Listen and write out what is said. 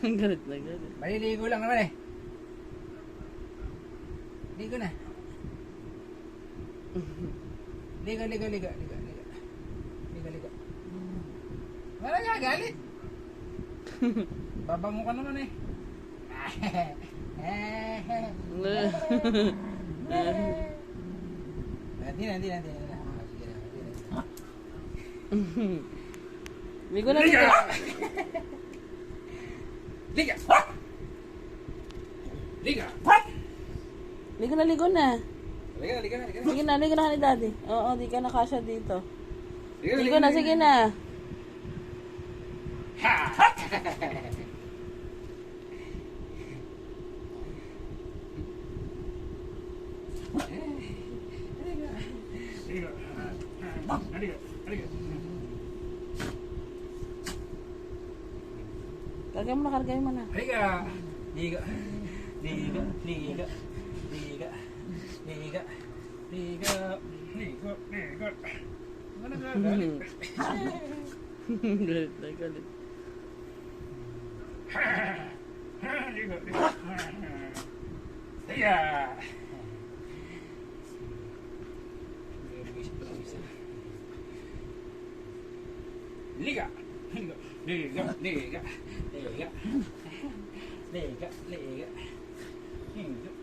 Galit na galit. Maliligo lang naman eh. Ligo na. Ligo, ligo, ligo, ligo, ligo. Ligo, ligo. Wala nga, galit. Babango ka naman eh. Hindi na. Sige na. Ligo na, ligo. Liga! Liga! Ligo na, ligo na. Liga na. Sige na, ligo na ka ni daddy. Oo, di ka nakasya dito. Liga Ligo na, sige na. Kargay mo na. Liga! Liga! Liga! Liga! Liga! Liga! Liga! Liga! Liga! Ano na galit? Galit na galit. Liga! Liga! Liga! Liga! Liga! Liga! Liga! Liga! Liga! Liga! Liga!